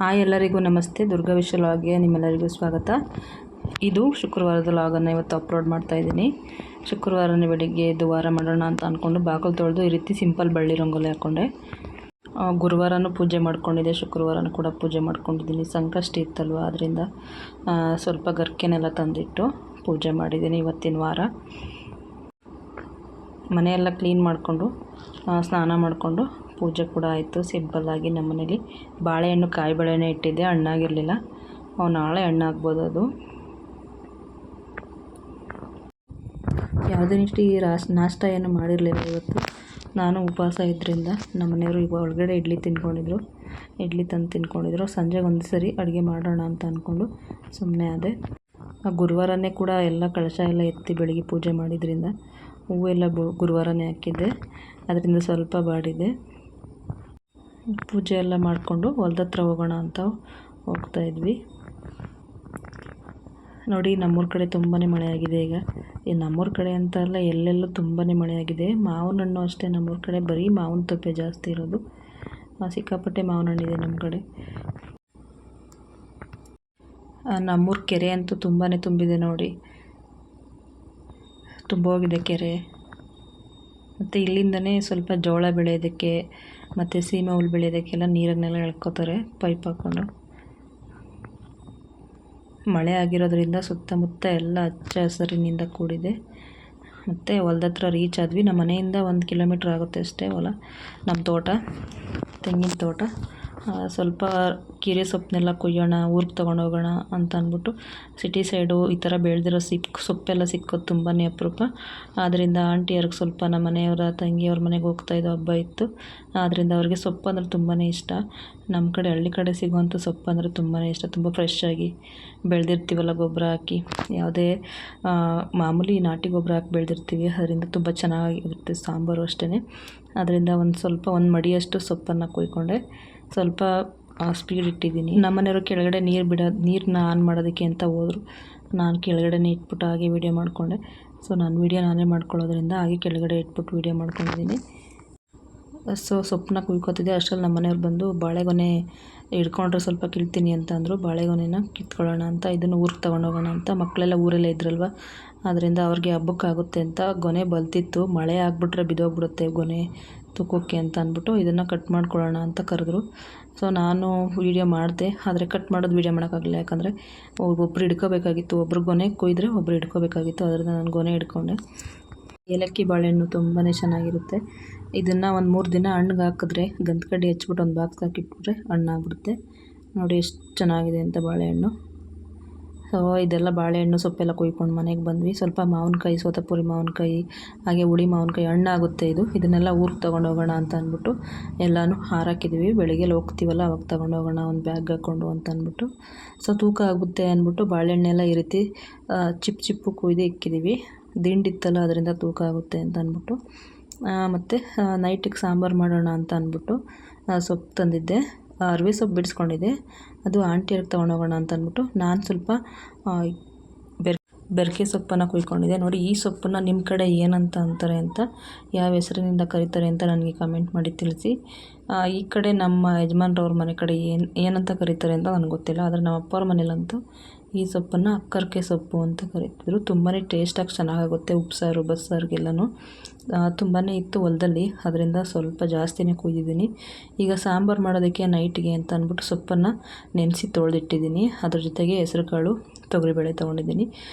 Hi ಎಲ್ಲರಿಗೂ ನಮಸ್ತೆ. ದುರ್ಗಾ ವಿಶಾಲ್ ವ್ಲಾಗ್ಗೆ ನಿಮ್ಮೆಲ್ಲರಿಗೂ ಸ್ವಾಗತ. ಇದು ಶುಕ್ರವಾರದ ವ್ಲಾಗನ್ನು ಇವತ್ತು ಅಪ್ಲೋಡ್ ಮಾಡ್ತಾ ಇದ್ದೀನಿ. ಶುಕ್ರವಾರನೇ ಬೆಳಿಗ್ಗೆ ಎದ್ದು ವಾರ ಮಾಡೋಣ ಅಂತ ಅಂದ್ಕೊಂಡು ಬಾಗಿಲು ತೊಳೆದು ಈ ರೀತಿ ಸಿಂಪಲ್ ಬಳ್ಳಿ ರಂಗೋಲಿ ಹಾಕ್ಕೊಂಡೆ. ಗುರುವಾರನೂ ಪೂಜೆ ಮಾಡ್ಕೊಂಡಿದ್ದೆ, ಶುಕ್ರವಾರನೂ ಕೂಡ ಪೂಜೆ ಮಾಡ್ಕೊಂಡಿದ್ದೀನಿ. ಸಂಕಷ್ಟಿ ಇತ್ತಲ್ವ, ಅದರಿಂದ ಸ್ವಲ್ಪ ಗರ್ಕೆನೆಲ್ಲ ತಂದಿಟ್ಟು ಪೂಜೆ ಮಾಡಿದ್ದೀನಿ ಇವತ್ತಿನ ವಾರ. ಮನೆಯೆಲ್ಲ ಕ್ಲೀನ್ ಮಾಡಿಕೊಂಡು ಸ್ನಾನ ಮಾಡಿಕೊಂಡು ಪೂಜೆ ಕೂಡ ಆಯಿತು. ಸಿಂಪಲ್ಲಾಗಿ ನಮ್ಮ ಮನೇಲಿ ಬಾಳೆಹಣ್ಣು ಕಾಯಿ ಬಾಳೆಹಣ್ಣೆ ಇಟ್ಟಿದ್ದೆ, ಹಣ್ಣಾಗಿರಲಿಲ್ಲ. ನಾಳೆ ಹಣ್ಣಾಗ್ಬೋದು. ಅದು ಯಾವುದೇ ನಾಷ್ಟ ಏನು ಮಾಡಿರಲಿಲ್ಲ ಇವತ್ತು. ನಾನು ಉಪವಾಸ ಇದ್ದರಿಂದ ನಮ್ಮ ಮನೆಯವರು ಈಗ ಒಳಗಡೆ ಇಡ್ಲಿ ತಂದು ತಿನ್ಕೊಂಡಿದ್ರು. ಸಂಜೆಗೆ ಒಂದು ಸರಿ ಅಡುಗೆ ಮಾಡೋಣ ಅಂತ ಅಂದ್ಕೊಂಡು ಸುಮ್ಮನೆ ಆದೆ. ಗುರುವಾರನೇ ಕೂಡ ಎಲ್ಲ ಕಳಶ ಎಲ್ಲ ಎತ್ತಿ ಬೆಳಿಗ್ಗೆ ಪೂಜೆ ಮಾಡಿದ್ರಿಂದ ಹೂವೆಲ್ಲ ಗುರುವಾರನೇ ಹಾಕಿದ್ದೆ, ಅದರಿಂದ ಸ್ವಲ್ಪ ಬಾಡಿದೆ. ಪೂಜೆ ಎಲ್ಲ ಮಾಡಿಕೊಂಡು ಹೊಲ್ದ ಹತ್ರ ಹೋಗೋಣ ಅಂತ ಹೋಗ್ತಾಯಿದ್ವಿ. ನೋಡಿ, ನಮ್ಮೂರ ಕಡೆ ತುಂಬಾ ಮಳೆಯಾಗಿದೆ. ಈಗ ನಮ್ಮೂರ ಕಡೆ ಅಂತ ಅಲ್ಲ, ಎಲ್ಲೆಲ್ಲೂ ತುಂಬಾ ಮಳೆಯಾಗಿದೆ. ಮಾವಿನ ಹಣ್ಣು ಅಷ್ಟೇ, ನಮ್ಮೂರ ಕಡೆ ಬರೀ ಮಾವಿನ ತೊಪ್ಪೆ ಜಾಸ್ತಿ ಇರೋದು. ಸಿಕ್ಕಾಪಟ್ಟೆ ಮಾವಿನ ಹಣ್ಣಿದೆ ನಮ್ಮ ಕಡೆ. ನಮ್ಮೂರ ಕೆರೆ ಅಂತೂ ತುಂಬಾ ತುಂಬಿದೆ ನೋಡಿ, ತುಂಬೋಗಿದೆ ಕೆರೆ. ಮತ್ತು ಇಲ್ಲಿಂದನೇ ಸ್ವಲ್ಪ ಜೋಳ ಬೆಳೆಯೋದಕ್ಕೆ ಮತ್ತು ಸೀಮೆ ಹುಲ್ಲು ಬೆಳೆಯೋದಕ್ಕೆಲ್ಲ ನೀರನ್ನೆಲ್ಲ ಎಳ್ಕೊತಾರೆ ಪೈಪ್ ಹಾಕ್ಕೊಂಡು. ಮಳೆ ಆಗಿರೋದ್ರಿಂದ ಸುತ್ತಮುತ್ತ ಎಲ್ಲ ಹಚ್ಚ ಹಸಿರಿನಿಂದ ಕೂಡಿದೆ. ಮತ್ತು ಹೊಲ್ದ ಹತ್ರ ರೀಚ್ ಆದ್ವಿ. ನಮ್ಮ ಮನೆಯಿಂದ 1 ಕಿಲೋಮೀಟ್ರ್ ಆಗುತ್ತೆ ಅಷ್ಟೇ ಹೊಲ. ನಮ್ಮ ತೋಟ, ತೆಂಗಿನ ತೋಟ. ಸ್ವಲ್ಪ ಕೀರೆ ಸೊಪ್ಪನ್ನೆಲ್ಲ ಕೊಯ್ಯೋಣ, ಊರಿಗೆ ತೊಗೊಂಡೋಗೋಣ ಅಂತ ಅಂದ್ಬಿಟ್ಟು. ಸಿಟಿ ಸೈಡು ಈ ಥರ ಬೆಳೆದಿರೋ ಸೊಪ್ಪೆಲ್ಲ ಸಿಕ್ಕೋದು ತುಂಬಾ ಅಪರೂಪ. ಆದ್ದರಿಂದ ಆಂಟಿಯವ್ರಿಗೆ ಸ್ವಲ್ಪ ನಮ್ಮ ಮನೆಯವರ ತಂಗಿಯವ್ರ ಮನೆಗೆ ಹೋಗ್ತಾಯಿದ್ದೋ, ಹಬ್ಬ ಇತ್ತು. ಆದ್ದರಿಂದ ಅವ್ರಿಗೆ ಸೊಪ್ಪು ಅಂದರೆ ತುಂಬಾ ಇಷ್ಟ. ನಮ್ಮ ಕಡೆ ಹಳ್ಳಿ ಕಡೆ ಸಿಗುವಂಥ ಸೊಪ್ಪು ಅಂದರೆ ತುಂಬಾ ಇಷ್ಟ. ತುಂಬ ಫ್ರೆಶ್ಶಾಗಿ ಬೆಳೆದಿರ್ತೀವಲ್ಲ, ಗೊಬ್ಬರ ಹಾಕಿ, ಯಾವುದೇ ಮಾಮೂಲಿ ನಾಟಿ ಗೊಬ್ಬರ ಹಾಕಿ ಬೆಳೆದಿರ್ತೀವಿ. ಅದರಿಂದ ತುಂಬ ಚೆನ್ನಾಗಿರುತ್ತೆ ಸಾಂಬಾರು ಅಷ್ಟೇ. ಅದರಿಂದ ಒಂದು ಮಡಿಯಷ್ಟು ಸೊಪ್ಪನ್ನು ಕೊಯ್ಕೊಂಡೆ. ಸ್ವಲ್ಪ ಸ್ಪೀಡ್ ಇಟ್ಟಿದ್ದೀನಿ. ನಮ್ಮ ಮನೆಯವರು ಕೆಳಗಡೆ ನೀರನ್ನ ಆನ್ ಮಾಡೋದಕ್ಕೆ ಅಂತ ಹೋದರು. ನಾನು ಕೆಳಗಡೆನೇ ಇಟ್ಬಿಟ್ಟು ಹಾಗೆ ವೀಡಿಯೋ ಮಾಡಿಕೊಂಡೆ. ಸೊ ನಾನು ವೀಡಿಯೋ ನಾನೇ ಮಾಡ್ಕೊಳ್ಳೋದ್ರಿಂದ ಹಾಗೆ ಕೆಳಗಡೆ ಇಟ್ಬಿಟ್ಟು ವೀಡಿಯೋ ಮಾಡ್ಕೊಂಡಿದ್ದೀನಿ. ಸೊ ಸೊಪ್ಪನ್ನ ಕುಯ್ಕೋತಿದ್ದೆ. ಅಷ್ಟರಲ್ಲಿ ನಮ್ಮ ಮನೆಯವ್ರು ಬಂದು ಬಾಳೆಗೊನೆ ಹಿಡ್ಕೊಂಡ್ರೆ ಸ್ವಲ್ಪ ಕೀಳ್ತೀನಿ ಅಂತ ಅಂದರು. ಬಾಳೆಗೊನೆನ ಕಿತ್ಕೊಳ್ಳೋಣ ಅಂತ, ಇದನ್ನು ಊರಿಗೆ ತೊಗೊಂಡೋಗೋಣ ಅಂತ. ಮಕ್ಕಳೆಲ್ಲ ಊರಲ್ಲೇ ಇದ್ರಲ್ವ, ಅದರಿಂದ ಅವ್ರಿಗೆ ಹಬ್ಬಕ್ಕಾಗುತ್ತೆ ಅಂತ. ಗೊನೆ ಬಲ್ತಿತ್ತು, ಮಳೆ ಆಗಿಬಿಟ್ರೆ ಬಿದ್ದೋಗ್ಬಿಡುತ್ತೆ ಗೊನೆ ತೂಕೋಕ್ಕೆ ಅಂತ ಅಂದ್ಬಿಟ್ಟು ಇದನ್ನು ಕಟ್ ಮಾಡ್ಕೊಳ್ಳೋಣ ಅಂತ ಕರೆದ್ರು. ಸೊ ನಾನು ವೀಡಿಯೋ ಮಾಡಿದೆ, ಆದರೆ ಕಟ್ ಮಾಡೋದು ವೀಡಿಯೋ ಮಾಡೋಕ್ಕಾಗಲಿಲ್ಲ. ಯಾಕಂದರೆ ಒಬ್ಬರು ಹಿಡ್ಕೋಬೇಕಾಗಿತ್ತು, ಒಬ್ರು ಗೊನೆ ಕೊಯ್ದರೆ ಒಬ್ಬರು ಹಿಡ್ಕೋಬೇಕಾಗಿತ್ತು. ಅದರಿಂದ ನಾನು ಗೊನೆ ಹಿಡ್ಕೊಂಡೆ. ಏಲಕ್ಕಿ ಬಾಳೆಹಣ್ಣು ತುಂಬಾ ಚೆನ್ನಾಗಿರುತ್ತೆ. ಇದನ್ನು ಒಂದು 3 ದಿನ ಹಣ್ಣಿಗೆ ಹಾಕಿದ್ರೆ, ಗಂಧಕಡ್ಡಿ ಹಚ್ಬಿಟ್ಟು ಒಂದು ಬಾಕ್ಸ್ ಹಾಕಿಟ್ಬಿಟ್ರೆ ಹಣ್ಣಾಗ್ಬಿಡುತ್ತೆ. ನೋಡಿ ಎಷ್ಟು ಚೆನ್ನಾಗಿದೆ ಅಂತ ಬಾಳೆಹಣ್ಣು. ಸೊ ಇದೆಲ್ಲ ಬಾಳೆಹಣ್ಣು ಸೊಪ್ಪೆಲ್ಲ ಕೊಯ್ಕೊಂಡು ಮನೆಗೆ ಬಂದ್ವಿ. ಸ್ವಲ್ಪ ಮಾವಿನಕಾಯಿ, ಸೋತಪುರಿ ಮಾವಿನಕಾಯಿ, ಹಾಗೆ ಹುಳಿ ಮಾವಿನಕಾಯಿ ಹಣ್ಣಾಗುತ್ತೆ ಇದು. ಇದನ್ನೆಲ್ಲ ಊರಿಗೆ ತೊಗೊಂಡೋಗೋಣ ಅಂತ ಅಂದ್ಬಿಟ್ಟು ಎಲ್ಲನೂ ಹಾರಾಕಿದ್ವಿ. ಬೆಳಗ್ಗೆ ಹೋಗ್ತೀವಲ್ಲ ಅವಾಗ ತೊಗೊಂಡೋಗೋಣ ಒಂದು ಬ್ಯಾಗ್ ಹಾಕ್ಕೊಂಡು ಅಂತ ಅಂದ್ಬಿಟ್ಟು. ಸೊ ತೂಕ ಆಗುತ್ತೆ ಅಂದ್ಬಿಟ್ಟು ಬಾಳೆಹಣ್ಣೆಲ್ಲ ಈ ರೀತಿ ಚಿಪ್ಪು ಕೊಯ್ದು ಇಕ್ಕಿದ್ದೀವಿ. ದಿಂಡಿತ್ತಲ್ಲ, ಅದರಿಂದ ತೂಕ ಆಗುತ್ತೆ ಅಂತ ಅಂದ್ಬಿಟ್ಟು. ಮತ್ತು ನೈಟಿಗೆ ಸಾಂಬಾರು ಮಾಡೋಣ ಅಂತ ಅಂದ್ಬಿಟ್ಟು ಸೊಪ್ಪು ತಂದಿದ್ದೆ. ಅರಿವೆ ಸೊಪ್ಪು ಬಿಡಿಸ್ಕೊಂಡಿದ್ದೆ, ಅದು ಆಂಟಿಯವ್ರಿಗೆ ತೊಗೊಂಡೋಗೋಣ ಅಂತ ಅಂದ್ಬಿಟ್ಟು ನಾನು ಸ್ವಲ್ಪ ಬೆರಕೆ ಸೊಪ್ಪನ್ನು ಕುಯ್ಕೊಂಡಿದ್ದೆ. ನೋಡಿ, ಈ ಸೊಪ್ಪನ್ನು ನಿಮ್ಮ ಕಡೆ ಏನಂತ ಅಂತಾರೆ ಅಂತ, ಯಾವ ಹೆಸರಿನಿಂದ ಕರೀತಾರೆ ಅಂತ ನನಗೆ ಕಮೆಂಟ್ ಮಾಡಿ ತಿಳಿಸಿ. ಈ ಕಡೆ ನಮ್ಮ ಯಜಮಾನ್ರವ್ರ ಮನೆ ಕಡೆ ಏನಂತ ಕರೀತಾರೆ ಅಂತ ನನಗೆ ಗೊತ್ತಿಲ್ಲ. ಆದರೆ ನಮ್ಮ ಅಪ್ಪವ್ರ ಮನೇಲಂತೂ ಈ ಸೊಪ್ಪನ್ನು ಅಕ್ಕರ್ಕೆ ಸೊಪ್ಪು ಅಂತ ಕರೀತಿದ್ರು. ತುಂಬಾ ಟೇಸ್ಟಾಗಿ ಚೆನ್ನಾಗಾಗುತ್ತೆ ಉಪ್ಸಾರು, ಬಸ್ಸಾರಿಗೆಲ್ಲನೂ. ತುಂಬಾ ಇತ್ತು ಹೊಲದಲ್ಲಿ, ಅದರಿಂದ ಸ್ವಲ್ಪ ಜಾಸ್ತಿನೇ ಕುಯ್ದಿದ್ದೀನಿ. ಈಗ ಸಾಂಬಾರು ಮಾಡೋದಕ್ಕೆ ನೈಟಿಗೆ ಅಂತ ಅಂದ್ಬಿಟ್ಟು ಸೊಪ್ಪನ್ನು ನೆನೆಸಿ ತೊಳೆದಿಟ್ಟಿದ್ದೀನಿ. ಅದ್ರ ಜೊತೆಗೆ ಹೆಸರುಕಾಳು, ತೊಗರಿಬೇಳೆ ತೊಗೊಂಡಿದ್ದೀನಿ.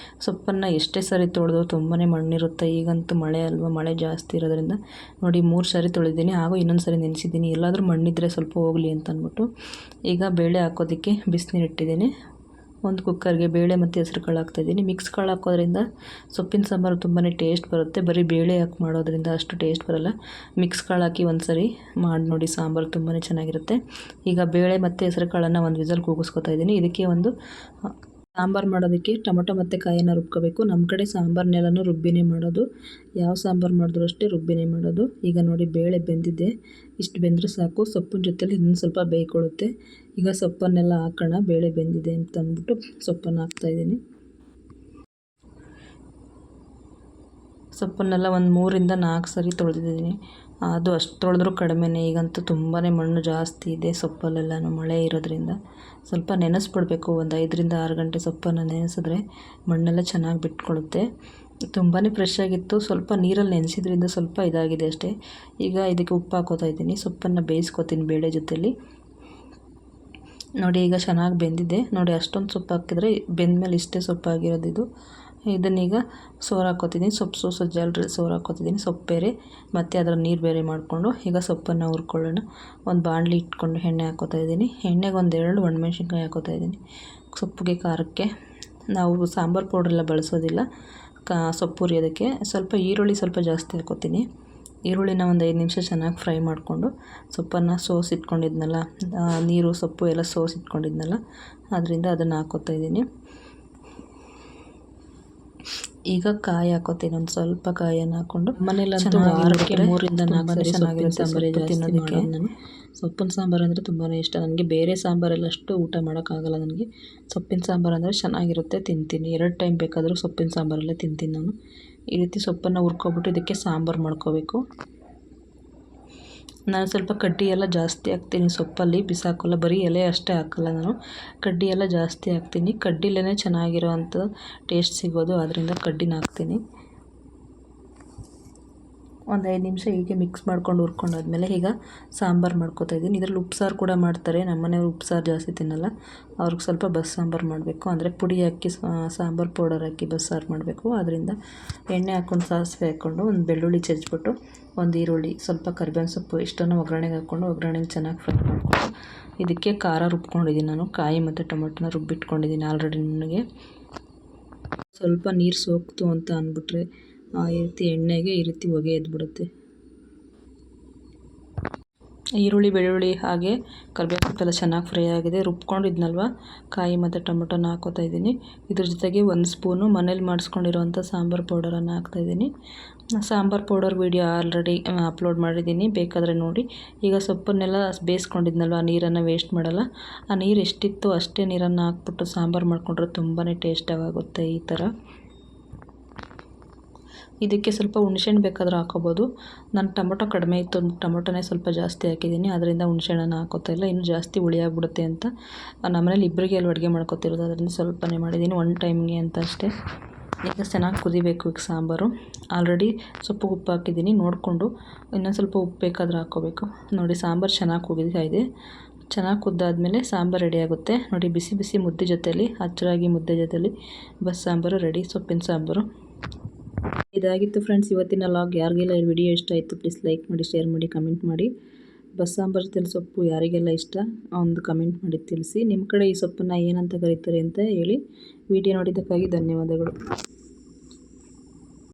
ಸೊಪ್ಪನ್ನು ಎಷ್ಟೇ ಸರಿ ತೊಳೆದು ತುಂಬಾ ಮಣ್ಣಿರುತ್ತೆ. ಈಗಂತೂ ಮಳೆ ಅಲ್ವ, ಮಳೆ ಜಾಸ್ತಿ ಇರೋದ್ರಿಂದ ನೋಡಿ 3 ಸಾರಿ ತೊಳೆದಿದ್ದೀನಿ. ಹಾಗೂ ಇನ್ನೊಂದು ಸಾರಿ ನೆನೆಸಿದ್ದೀನಿ, ಎಲ್ಲಾದರೂ ಮಣ್ಣಿದ್ರೆ ಸ್ವಲ್ಪ ಹೋಗಲಿ ಅಂತ ಅಂದ್ಬಿಟ್ಟು. ಈಗ ಬೇಳೆ ಹಾಕೋದಕ್ಕೆ ಬಿಸಿನೀರು ಇಟ್ಟಿದ್ದೀನಿ. ಒಂದು ಕುಕ್ಕರ್ಗೆ ಬೇಳೆ ಮತ್ತು ಹೆಸರು ಕಾಳು ಹಾಕ್ತಾಯಿದ್ದೀನಿ. ಮಿಕ್ಸ್ ಕಾಳು ಹಾಕೋದ್ರಿಂದ ಸೊಪ್ಪಿನ ಸಾಂಬಾರು ತುಂಬಾ ಟೇಸ್ಟ್ ಬರುತ್ತೆ. ಬರೀ ಬೇಳೆ ಹಾಕಿ ಮಾಡೋದ್ರಿಂದ ಅಷ್ಟು ಟೇಸ್ಟ್ ಬರೋಲ್ಲ. ಮಿಕ್ಸ್ ಕಾಳು ಹಾಕಿ ಒಂದು ಸರಿ ಮಾಡಿ ನೋಡಿ, ಸಾಂಬಾರು ತುಂಬಾ ಚೆನ್ನಾಗಿರುತ್ತೆ. ಈಗ ಬೇಳೆ ಮತ್ತು ಹೆಸರು ಕಾಳನ್ನು ಒಂದು ವಿಸಲ್ ಕೂಗಿಸ್ಕೊತಾ ಇದ್ದೀನಿ. ಇದಕ್ಕೆ ಒಂದು ಸಾಂಬಾರು ಮಾಡೋದಕ್ಕೆ ಟೊಮೊಟೊ ಮತ್ತು ಕಾಯನ್ನು ರುಬ್ಕೋಬೇಕು. ನಮ್ಮ ಕಡೆ ಸಾಂಬಾರನ್ನೆಲ್ಲನೂ ರುಬ್ಬಿನೇ ಮಾಡೋದು. ಯಾವ ಸಾಂಬಾರು ಮಾಡಿದ್ರು ಅಷ್ಟೇ ರುಬ್ಬಿನೇ ಮಾಡೋದು. ಈಗ ನೋಡಿ, ಬೇಳೆ ಬೆಂದಿದೆ. ಇಷ್ಟು ಬೆಂದರೆ ಸಾಕು. ಸೊಪ್ಪಿನ ಜೊತೆಲಿ ಇನ್ನೂ ಸ್ವಲ್ಪ ಬೇಯ್ಕೊಳ್ಳುತ್ತೆ. ಈಗ ಸೊಪ್ಪನ್ನೆಲ್ಲ ಹಾಕೋಣ. ಬೇಳೆ ಬೆಂದಿದೆ ಅಂತ ಅಂದ್ಬಿಟ್ಟು ಸೊಪ್ಪನ್ನು ಹಾಕ್ತಾಯಿದ್ದೀನಿ. ಸೊಪ್ಪನ್ನೆಲ್ಲ ಒಂದು 3 ರಿಂದ 4 ಸರಿ ತೊಳೆದಿದ್ದೀನಿ. ಅದು ಅಷ್ಟು ತೊಳೆದ್ರೂ ಕಡಿಮೆನೇ. ಈಗಂತೂ ತುಂಬಾ ಮಣ್ಣು ಜಾಸ್ತಿ ಇದೆ ಸೊಪ್ಪಲ್ಲೆಲ್ಲನೂ, ಮಳೆ ಇರೋದ್ರಿಂದ. ಸ್ವಲ್ಪ ನೆನೆಸ್ಬಿಡ್ಬೇಕು, ಒಂದು 5ರಿಂದ 6 ಗಂಟೆ ಸೊಪ್ಪನ್ನು ನೆನೆಸಿದ್ರೆ ಮಣ್ಣೆಲ್ಲ ಚೆನ್ನಾಗಿ ಬಿಟ್ಕೊಳ್ಳುತ್ತೆ. ತುಂಬಾ ಫ್ರೆಶ್ ಆಗಿತ್ತು, ಸ್ವಲ್ಪ ನೀರಲ್ಲಿ ನೆನೆಸಿದ್ರಿಂದ ಸ್ವಲ್ಪ ಇದಾಗಿದೆ ಅಷ್ಟೇ. ಈಗ ಇದಕ್ಕೆ ಉಪ್ಪು ಹಾಕೋತಾ ಇದ್ದೀನಿ, ಸೊಪ್ಪನ್ನು ಬೇಯಿಸ್ಕೊತೀನಿ ಬೇಳೆ ಜೊತೆಲಿ. ನೋಡಿ ಈಗ ಚೆನ್ನಾಗಿ ಬೆಂದಿದೆ ನೋಡಿ. ಅಷ್ಟೊಂದು ಸೊಪ್ಪು ಹಾಕಿದ್ರೆ ಬೆಂದಮೇಲೆ ಇಷ್ಟೇ ಸೊಪ್ಪು ಆಗಿರೋದು ಇದು. ಇದನ್ನೀಗ ಸೋರು ಹಾಕ್ಕೋತಿದ್ದೀನಿ, ಸೊಪ್ಪು ಸಜ್ಜಲ್ರಿ ಸೋರು ಹಾಕ್ಕೋತಿದ್ದೀನಿ, ಸೊಪ್ಪು ಬೇರೆ ಮತ್ತು ಅದರ ನೀರು ಬೇರೆ ಮಾಡಿಕೊಂಡು ಈಗ ಸೊಪ್ಪನ್ನು ಹುರ್ಕೊಳ್ಳೋಣ. ಒಂದು ಬಾಣಲಿ ಇಟ್ಕೊಂಡು ಎಣ್ಣೆ ಹಾಕ್ಕೋತಾ ಇದ್ದೀನಿ. ಎಣ್ಣೆಗೆ 1-2 ಒಣಮೆಣ್ಸಿನ್ಕಾಯಿ ಹಾಕ್ಕೋತಾ ಇದ್ದೀನಿ. ಸೊಪ್ಪಿಗೆ ಖಾರಕ್ಕೆ ನಾವು ಸಾಂಬಾರು ಪೌಡ್ರೆಲ್ಲ ಬಳಸೋದಿಲ್ಲ ಸೊಪ್ಪು ಹುರಿಯೋದಕ್ಕೆ. ಸ್ವಲ್ಪ ಈರುಳ್ಳಿ ಸ್ವಲ್ಪ ಜಾಸ್ತಿ ಹಾಕ್ಕೋತೀನಿ. ಈರುಳ್ಳಿನ ಒಂದು 5 ನಿಮಿಷ ಚೆನ್ನಾಗಿ ಫ್ರೈ ಮಾಡಿಕೊಂಡು ಸೊಪ್ಪನ್ನು ಸೋಸಿಟ್ಕೊಂಡಿದ್ನಲ್ಲ, ನೀರು ಸೊಪ್ಪು ಎಲ್ಲ ಸೋಸಿಟ್ಕೊಂಡಿದ್ನಲ್ಲ, ಅದರಿಂದ ಅದನ್ನು ಹಾಕ್ಕೋತಾ ಇದ್ದೀನಿ. ಈಗ ಕಾಯಿ ಹಾಕೋತೀನಿ, ಒಂದು ಸ್ವಲ್ಪ ಕಾಯನ್ನು ಹಾಕ್ಕೊಂಡು. ಮನೇಲಂತೂ ವಾರಕ್ಕೆ 3ರಿಂದ 4 ಸರಿ ಚೆನ್ನಾಗಿರುತ್ತೆ ಸಾಂಬಾರು ತಿನ್ನೋದಕ್ಕೆ. ನಾನು ಸೊಪ್ಪಿನ ಸಾಂಬಾರು ಅಂದರೆ ತುಂಬಾ ಇಷ್ಟ ನನಗೆ. ಬೇರೆ ಸಾಂಬಾರೆಲ್ಲ ಅಷ್ಟು ಊಟ ಮಾಡೋಕ್ಕಾಗಲ್ಲ ನನಗೆ. ಸೊಪ್ಪಿನ ಸಾಂಬಾರು ಅಂದರೆ ಚೆನ್ನಾಗಿರುತ್ತೆ, ತಿಂತೀನಿ. 2 ಟೈಮ್ ಬೇಕಾದರೂ ಸೊಪ್ಪಿನ ಸಾಂಬಾರಲ್ಲೇ ತಿಂತೀನಿ ನಾನು. ಈ ರೀತಿ ಸೊಪ್ಪನ್ನು ಹುರ್ಕೊಬಿಟ್ಟು ಇದಕ್ಕೆ ಸಾಂಬಾರು ಮಾಡ್ಕೋಬೇಕು. ನಾನು ಸ್ವಲ್ಪ ಕಡ್ಡಿ ಎಲ್ಲ ಜಾಸ್ತಿ ಹಾಕ್ತೀನಿ ಸೊಪ್ಪಲ್ಲಿ, ಬಿಸಾಕೋಲ್ಲ. ಬರೀ ಎಲೆ ಅಷ್ಟೇ ಹಾಕಲ್ಲ ನಾನು, ಕಡ್ಡಿ ಎಲ್ಲ ಜಾಸ್ತಿ ಹಾಕ್ತೀನಿ. ಕಡ್ಡಿಲೇ ಚೆನ್ನಾಗಿರೋವಂಥ ಟೇಸ್ಟ್ ಸಿಗೋದು, ಅದರಿಂದ ಕಡ್ಡಿನ ಹಾಕ್ತೀನಿ. ಒಂದು 5 ನಿಮಿಷ ಹೀಗೆ ಮಿಕ್ಸ್ ಮಾಡ್ಕೊಂಡು ಹುರ್ಕೊಂಡಾದ್ಮೇಲೆ ಈಗ ಸಾಂಬಾರು ಮಾಡ್ಕೋತಾ ಇದ್ದೀನಿ. ಇದರಲ್ಲಿ ಉಪ್ಸಾರು ಕೂಡ ಮಾಡ್ತಾರೆ. ನಮ್ಮ ಮನೆಯವ್ರು ಉಪ್ಸಾರು ಜಾಸ್ತಿ ತಿನ್ನಲ್ಲ, ಅವ್ರಿಗೆ ಸ್ವಲ್ಪ ಬಸ್ಸಾಂಬಾರು ಮಾಡಬೇಕು. ಅಂದರೆ ಪುಡಿ ಹಾಕಿ ಸಾಂಬಾರು ಪೌಡರ್ ಹಾಕಿ ಬಸ್ಸಾರು ಮಾಡಬೇಕು. ಅದರಿಂದ ಎಣ್ಣೆ ಹಾಕ್ಕೊಂಡು ಸಾಸಿವೆ ಹಾಕ್ಕೊಂಡು ಒಂದು ಬೆಳ್ಳುಳ್ಳಿ ಚಚ್ಚಿಬಿಟ್ಟು ಒಂದು ಈರುಳ್ಳಿ ಸ್ವಲ್ಪ ಕರಿಬೇವಿನ ಸೊಪ್ಪು ಇಷ್ಟನ್ನು ಒಗ್ಗರಣೆಗೆ ಹಾಕ್ಕೊಂಡು ಒಗ್ಗರಣೆಗೆ ಚೆನ್ನಾಗಿ ಫ್ರೈ ಮಾಡಿಕೊಂಡು ಇದಕ್ಕೆ ಖಾರ ರುಬ್ಕೊಂಡಿದ್ದೀನಿ ನಾನು. ಕಾಯಿ ಮತ್ತು ಟೊಮೆಟೊನ ರುಬ್ಬಿಟ್ಕೊಂಡಿದ್ದೀನಿ ಆಲ್ರೆಡಿ. ನನಗೆ ಸ್ವಲ್ಪ ನೀರು ಸೋಕ್ತು ಅಂತ ಅಂದ್ಬಿಟ್ರೆ ಈ ರೀತಿ ಎಣ್ಣೆಗೆ ಈ ರೀತಿ ಹೊಗೆ ಎದ್ಬಿಡುತ್ತೆ. ಈರುಳ್ಳಿ ಬೆಳ್ಳುಳ್ಳಿ ಹಾಗೆ ಕರಿಬೇವು ಸೊಪ್ಪೆಲ್ಲ ಚೆನ್ನಾಗಿ ಫ್ರೈ ಆಗಿದೆ. ರುಬ್ಕೊಂಡಿದ್ನಲ್ವ ಕಾಯಿ ಮತ್ತು ಟೊಮೆಟೊನ ಹಾಕೋತಾ ಇದ್ದೀನಿ. ಇದ್ರ ಜೊತೆಗೆ 1 ಸ್ಪೂನು ಮನೇಲಿ ಮಾಡಿಸ್ಕೊಂಡಿರೋವಂಥ ಸಾಂಬಾರು ಪೌಡರನ್ನು ಹಾಕ್ತಾಯಿದ್ದೀನಿ. Sambar powder video already upload ಮಾಡಿದ್ದೀನಿ, ಬೇಕಾದರೆ ನೋಡಿ. ಈಗ ಸೊಪ್ಪನ್ನೆಲ್ಲ ಬೇಯಿಸ್ಕೊಂಡಿದ್ನಲ್ವ, ನೀರನ್ನು ವೇಸ್ಟ್ ಮಾಡಲ್ಲ. ಆ ನೀರು ಎಷ್ಟಿತ್ತು ಅಷ್ಟೇ ನೀರನ್ನು ಹಾಕ್ಬಿಟ್ಟು ಸಾಂಬಾರು ಮಾಡಿಕೊಂಡ್ರೆ ತುಂಬಾ ಟೇಸ್ಟಾಗುತ್ತೆ ಈ ಥರ. ಇದಕ್ಕೆ ಸ್ವಲ್ಪ ಹುಣಸೆಹಣ್ಣು ಬೇಕಾದ್ರೆ ಹಾಕೋಬೋದು. ನಾನು ಟೊಮೊಟೊ ಕಡಿಮೆ ಇತ್ತು, ಟೊಮೊಟೊನೇ ಸ್ವಲ್ಪ ಜಾಸ್ತಿ ಹಾಕಿದ್ದೀನಿ, ಅದರಿಂದ ಹುಣಸೆಹಣ್ಣನ್ನು ಹಾಕೋತಾ ಇಲ್ಲ. ಇನ್ನೂ ಜಾಸ್ತಿ ಹುಳಿ ಆಗ್ಬಿಡುತ್ತೆ ಅಂತ. ನಮ್ಮನೇಲಿ ಇಬ್ಬರಿಗೆ ಅಲ್ಲಿ ಅಡುಗೆ ಮಾಡ್ಕೊತಿರೋದು, ಅದರಿಂದ ಸ್ವಲ್ಪನೇ ಮಾಡಿದ್ದೀನಿ, 1 ಟೈಮ್ಗೆ ಅಂತ ಅಷ್ಟೇ. ಈಗ ಚೆನ್ನಾಗಿ ಕುದಿಬೇಕು ಈಗ ಸಾಂಬಾರು. ಆಲ್ರೆಡಿ ಸೊಪ್ಪು ಉಪ್ಪು ಹಾಕಿದ್ದೀನಿ, ನೋಡಿಕೊಂಡು ಇನ್ನೊಂದು ಸ್ವಲ್ಪ ಉಪ್ಪು ಬೇಕಾದ್ರೆ ಹಾಕ್ಕೋಬೇಕು. ನೋಡಿ ಸಾಂಬಾರು ಚೆನ್ನಾಗಿ ಕುದೀತಾ ಇದೆ. ಚೆನ್ನಾಗಿ ಕುದ್ದಾದ್ಮೇಲೆ ಸಾಂಬಾರು ರೆಡಿ ಆಗುತ್ತೆ ನೋಡಿ. ಬಿಸಿ ಬಿಸಿ ಮುದ್ದೆ ಜೊತೆಲಿ, ಹಚ್ಚರಾಗಿ ಮುದ್ದೆ ಜೊತೆಲಿ ಬಸ್ಸಾಂಬಾರು ರೆಡಿ, ಸೊಪ್ಪಿನ ಸಾಂಬಾರು. ಇದಾಗಿತ್ತು ಫ್ರೆಂಡ್ಸ್ ಇವತ್ತಿನ ಲಾಗ್. ಯಾರಿಗೆಲ್ಲ ಈ ವಿಡಿಯೋ ಇಷ್ಟ ಆಯಿತು ಪ್ಲೀಸ್ ಲೈಕ್ ಮಾಡಿ, ಶೇರ್ ಮಾಡಿ, ಕಮೆಂಟ್ ಮಾಡಿ. ಬಸ್ಸಾಂಬಾರು ಜೊತೆಲಿ ಸೊಪ್ಪು ಯಾರಿಗೆಲ್ಲ ಇಷ್ಟ ಒಂದು ಕಮೆಂಟ್ ಮಾಡಿ ತಿಳಿಸಿ. ನಿಮ್ಮ ಕಡೆ ಈ ಸೊಪ್ಪನ್ನು ಏನಂತ ಕರೀತಾರೆ ಅಂತ ಹೇಳಿ. ವಿಡಿಯೋ ನೋಡಿದ್ದಕ್ಕಾಗಿ ಧನ್ಯವಾದಗಳು.